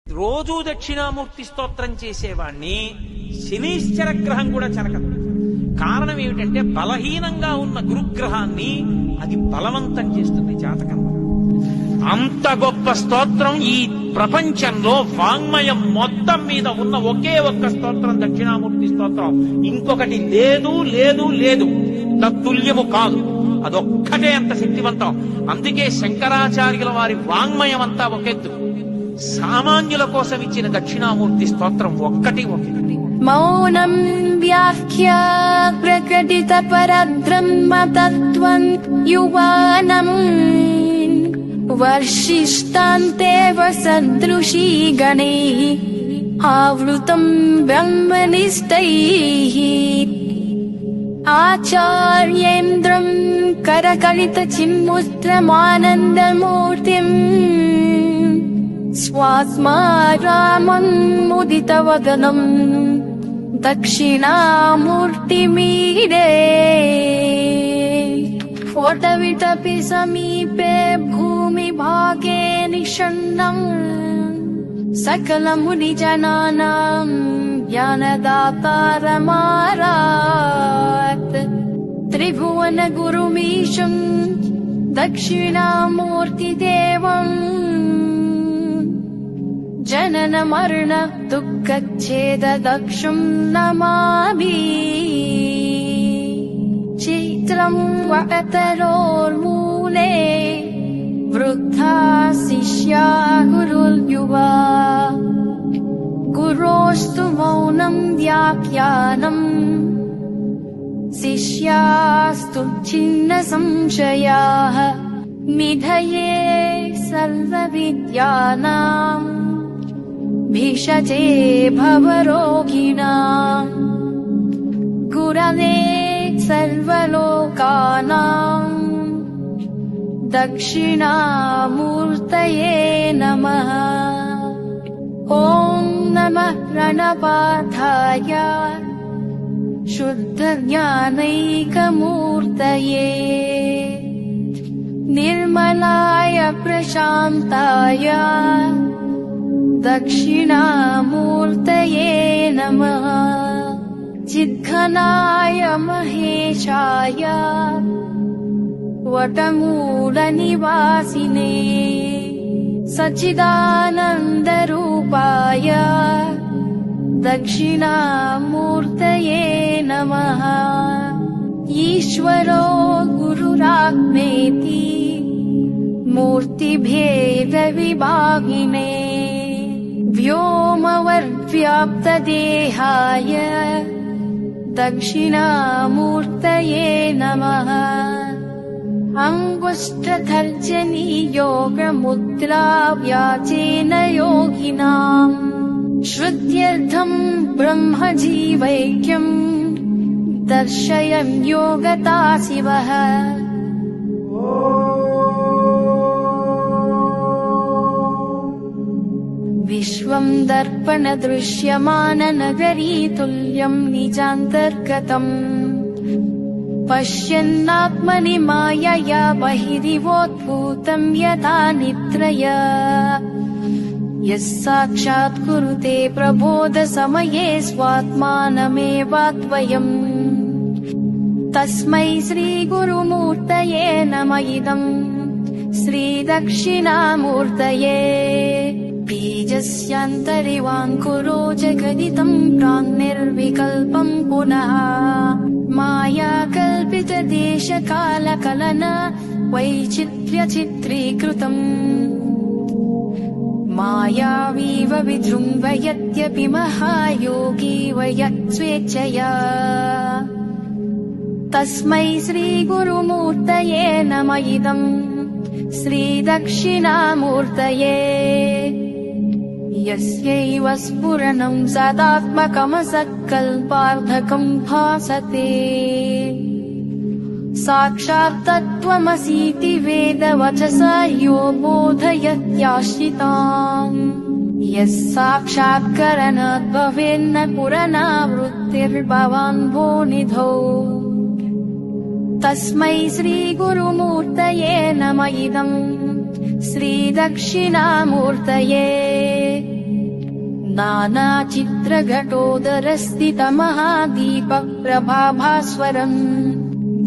రోజూ దక్షిణామూర్తి స్తోత్రం చేసేవాణ్ణి శనీశ్చర గ్రహం కూడా చెరకదు. కారణం ఏమిటంటే బలహీనంగా ఉన్న గురుగ్రహాన్ని అది బలవంతం చేస్తుంది జాతకంలో. అంత గొప్ప స్తోత్రం ఈ ప్రపంచంలో వాంగ్మయం మొత్తం మీద ఉన్న ఒకే ఒక్క స్తోత్రం దక్షిణామూర్తి స్తోత్రం. ఇంకొకటి లేదు లేదు లేదు, తత్తుల్యము కాదు. అదొక్కటే అంత శక్తివంతం. అందుకే శంకరాచార్యుల వారి వాంగ్మయం అంతా ఒకెత్తు, సామాన్యుల కోసం ఇచ్చిన దక్షిణామూర్తి స్తోత్రం ఒక్కటి ఒకటి. మౌనం వ్యాఖ్యా ప్రకటిత పరబ్రహ్మతత్వం యువానం వర్షిష్టాంతేవ సదృశీ గణైః ఆవృతం బ్రహ్మనిష్టైః ఆచార్యేంద్రం కరకలిత చిన్ముద్రమానందమూర్తిం స్వాత్మారామం ముదితవదనం దక్షిణామూర్తిమీడే ఫోటవిటపి సమీపే భూమిభాగే నిషన్నం సకలమునిజనానాం జ్ఞానదాతారమారాత్ త్రిభువన గురుమీశం దక్షిణామూర్తిదేవం జనన మరణ దుఃఖచ్ఛేదదక్షం నమామి. చిత్రం వటతరోర్మూలే వృద్ధా శిష్యా గురుర్యువా గురోస్తు మౌనం వ్యాఖ్యానం శిష్యాస్తు ఛిన్న సంశయాః మిథయే సర్వవిద్యానాం భిషజే భవరోగిణాం గురవే సర్వలోకానాం దక్షిణామూర్తయే నమః. ఓం నమః ప్రణపార్థాయ శుద్ధ జ్ఞానైకమూర్తయే నిర్మలాయ ప్రశాంతాయ దక్షిణామూర్తయే నమః. చిద్ఘనాయ మహేశాయ వటమూలనివాసినే సచ్చిదానందరూపాయ దక్షిణామూర్తయే నమః. ఈశ్వరో గురురాత్మేతి మూర్తిభేద విభాగినే వ్యోమవద్వ్యాప్తదేహాయ దక్షిణామూర్తయే నమః. అంగుష్ఠతర్జనీ యోగముద్రా వ్యాచేన యోగినాం శ్రుత్యర్థం బ్రహ్మజీవైక్యం దర్శయన్ యోగతా శివః. విశ్వం దర్పణ దృశ్యమాన నగరీ తుల్యం నిజాంతర్గతం పశ్యన్నాత్మని మాయయా బహిరివోద్భూతం యథా నిద్రయా యస్సాక్షాత్ కురుతే ప్రబోధ సమయే స్వాత్మానమేవాద్వయం తస్మై శ్రీ గురుమూర్తయే నమః. ఇదం శ్రీ దక్షిణామూర్తయే బీజస్యాంతరివాంకురో జగదితం ప్రాణిర్వికల్పం పునః మాయా కల్పిత దేశ కాల కలన వైచిత్ర్య చిత్రీకృతం మాయావీవ విజృంభయత్యపి మహాయోగి వయత్స్వేచ్ఛయా తస్మై శ్రీ గురుమూర్తయే నమః. ఇదం శ్రీ దక్షిణామూర్తయే యస్యైవ స్ఫురణం సదాత్మకమసత్కల్పార్థకం భాసతే సాక్షాత్ తత్వమసీతి వేదవచసా యో బోధయత్యాశ్రితాం యస్సాక్షాత్కరణాత్ భవేన్న పునరావృత్తిర్భవాన్ భూనిధౌ తస్మై శ్రీ గురుమూర్తయే నమః. ఇదం శ్రీ దక్షిణామూర్తయే नानाचित्रघटोदरस्थितमहादीपप्रभाभास्वरम्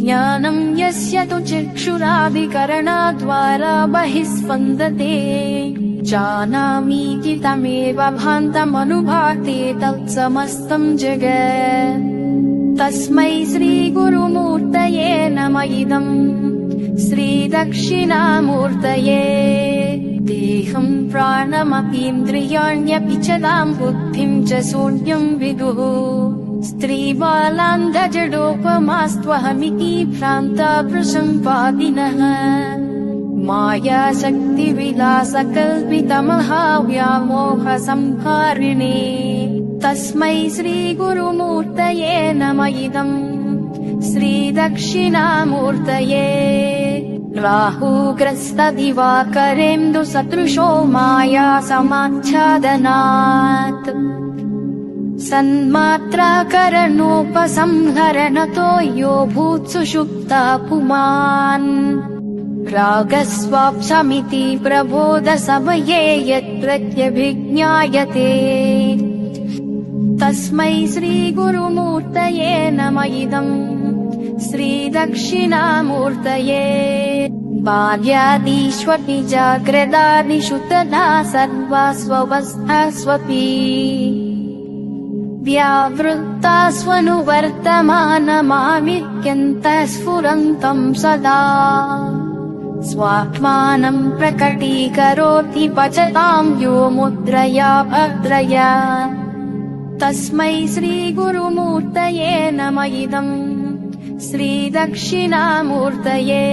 ज्ञानम् यस्य तु चक्षुरादिकरणाद्वारा बहिः स्पन्दते जानामीति तमेव भान्तमनुभाते तत्समस्तम् जगत् तस्मै श्रीगुरुमूर्तये नम इदम् श्रीदक्षिणामूर्तये देहम् प्राणमपीन्द्रियाण्यपि च ताम् बुद्धिम् च शून्यम् विदुः स्त्रीबालान्धजडोपमास्त्वहमिति भ्रान्ता प्रसम्पादिनः मायाशक्तिविलासकल्पितमहाव्यामोहसंहारिणे तस्मै श्रीगुरुमूर्तये नम इदम् श्रीदक्षिणामूर्तये राहुग्रस्तदिवाकरेन्दु सदृशो माया समाच्छादनात् सन्मात्राकरणोपसंहरणतो यो भूत्सुषुप्ता पुमान् रागस्वाप्समिति प्रबोधसमये यत्प्रत्यभिज्ञायते तस्मै श्रीगुरुमूर्तये नम इदम् श्रीदक्षिणामूर्तये बाल्यादिष्वपि जाग्रदादिषु तदा सर्वास्वस्थास्वपि व्यावृत्तास्वनुवर्तमानमामित्यन्तः स्फुरन्तम् सदा स्वात्मानम् प्रकटीकरोति पचताम् यो मुद्रया भद्रया तस्मै श्रीगुरुमूर्तये नम इदम् श्रीदक्षिणामूर्तये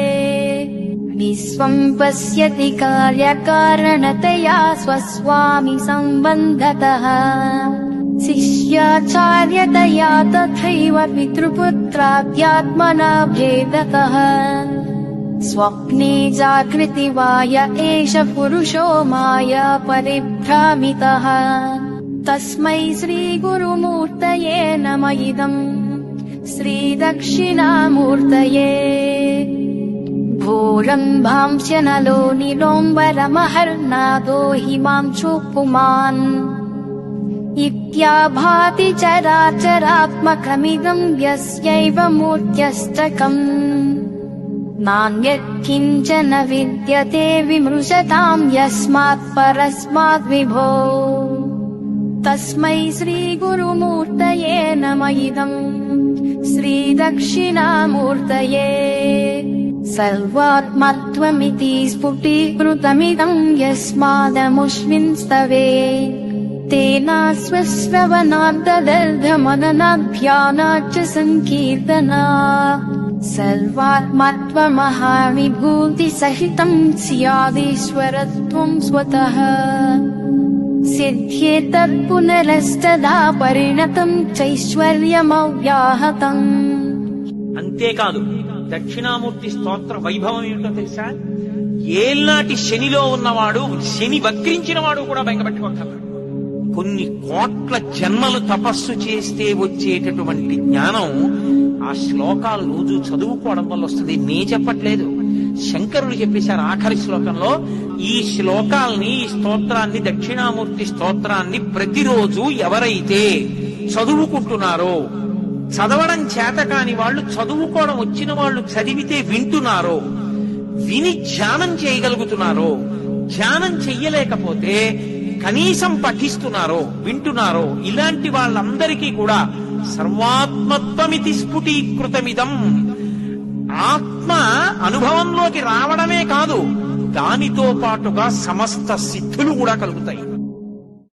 विश्वम् पश्यति कार्यकारणतया स्वस्वामि सम्बन्धतः शिष्याचार्यतया तथैव पितृपुत्राद्यात्मना भेदतः स्वप्ने जागृति वाय एष पुरुषो माया परिभ्रामितः तस्मै श्रीगुरुमूर्तये नम इदम् श्रीदक्षिणामूर्तये भोरम्भांश्च नलो निलोम्बरमहर्नादो हिमांशुपुमान् इत्याभाति चराचरात्मकमिदम् यस्यैव मूर्त्यष्टकम् नान्यत्किञ्चन विद्यते विमृशताम् यस्मात् परस्माद् विभो तस्मै श्रीगुरुमूर्तये नम इदम् श्रीदक्षिणामूर्तये सर्वात्मत्वमिति स्फुटीकृतमिदम् यस्मादमुष्मिंस्तवे तेनाश्वश्रवणाद्दर्धमननाध्यानाच्च सङ्कीर्तना सर्वात्मत्वमहाविभूतिसहितम् स्यादीश्वरत्वम् स्वतः सिद्ध्येतत्पुनरस्तदा परिणतम् चैश्वर्यमव्याहतम् అంతేకాదు దక్షిణామూర్తి స్తోత్ర వైభవం ఏమిటో తెలుసా? ఏల్నాటి శనిలో ఉన్నవాడు, శని వక్రించిన వాడు కూడా బెంగపెట్టుకోగలడు. కొన్ని కోట్ల జన్మలు తపస్సు చేస్తే వచ్చేటటువంటి జ్ఞానం ఆ శ్లోకాలు రోజు చదువుకోవడం వల్ల వస్తుంది. నే చెప్పట్లేదు, శంకరులు చెప్పేశారు ఆఖరి శ్లోకంలో. ఈ శ్లోకాల్ని, ఈ స్తోత్రాన్ని, దక్షిణామూర్తి స్తోత్రాన్ని ప్రతిరోజు ఎవరైతే చదువుకుంటున్నారో, చదవడం చేత కాని వాళ్ళు చదువుకోవడం వచ్చిన వాళ్ళు చదివితే వింటున్నారో, విని ధ్యానం చేయగలుగుతున్నారో, ధ్యానం చెయ్యలేకపోతే కనీసం పఠిస్తున్నారో, వింటున్నారో, ఇలాంటి వాళ్ళందరికీ కూడా సర్వాత్మత్వమితి స్ఫుటీకృతమిదం, ఆత్మ అనుభవంలోకి రావడమే కాదు, దానితో పాటుగా సమస్త సిద్ధులు కూడా కలుగుతాయి.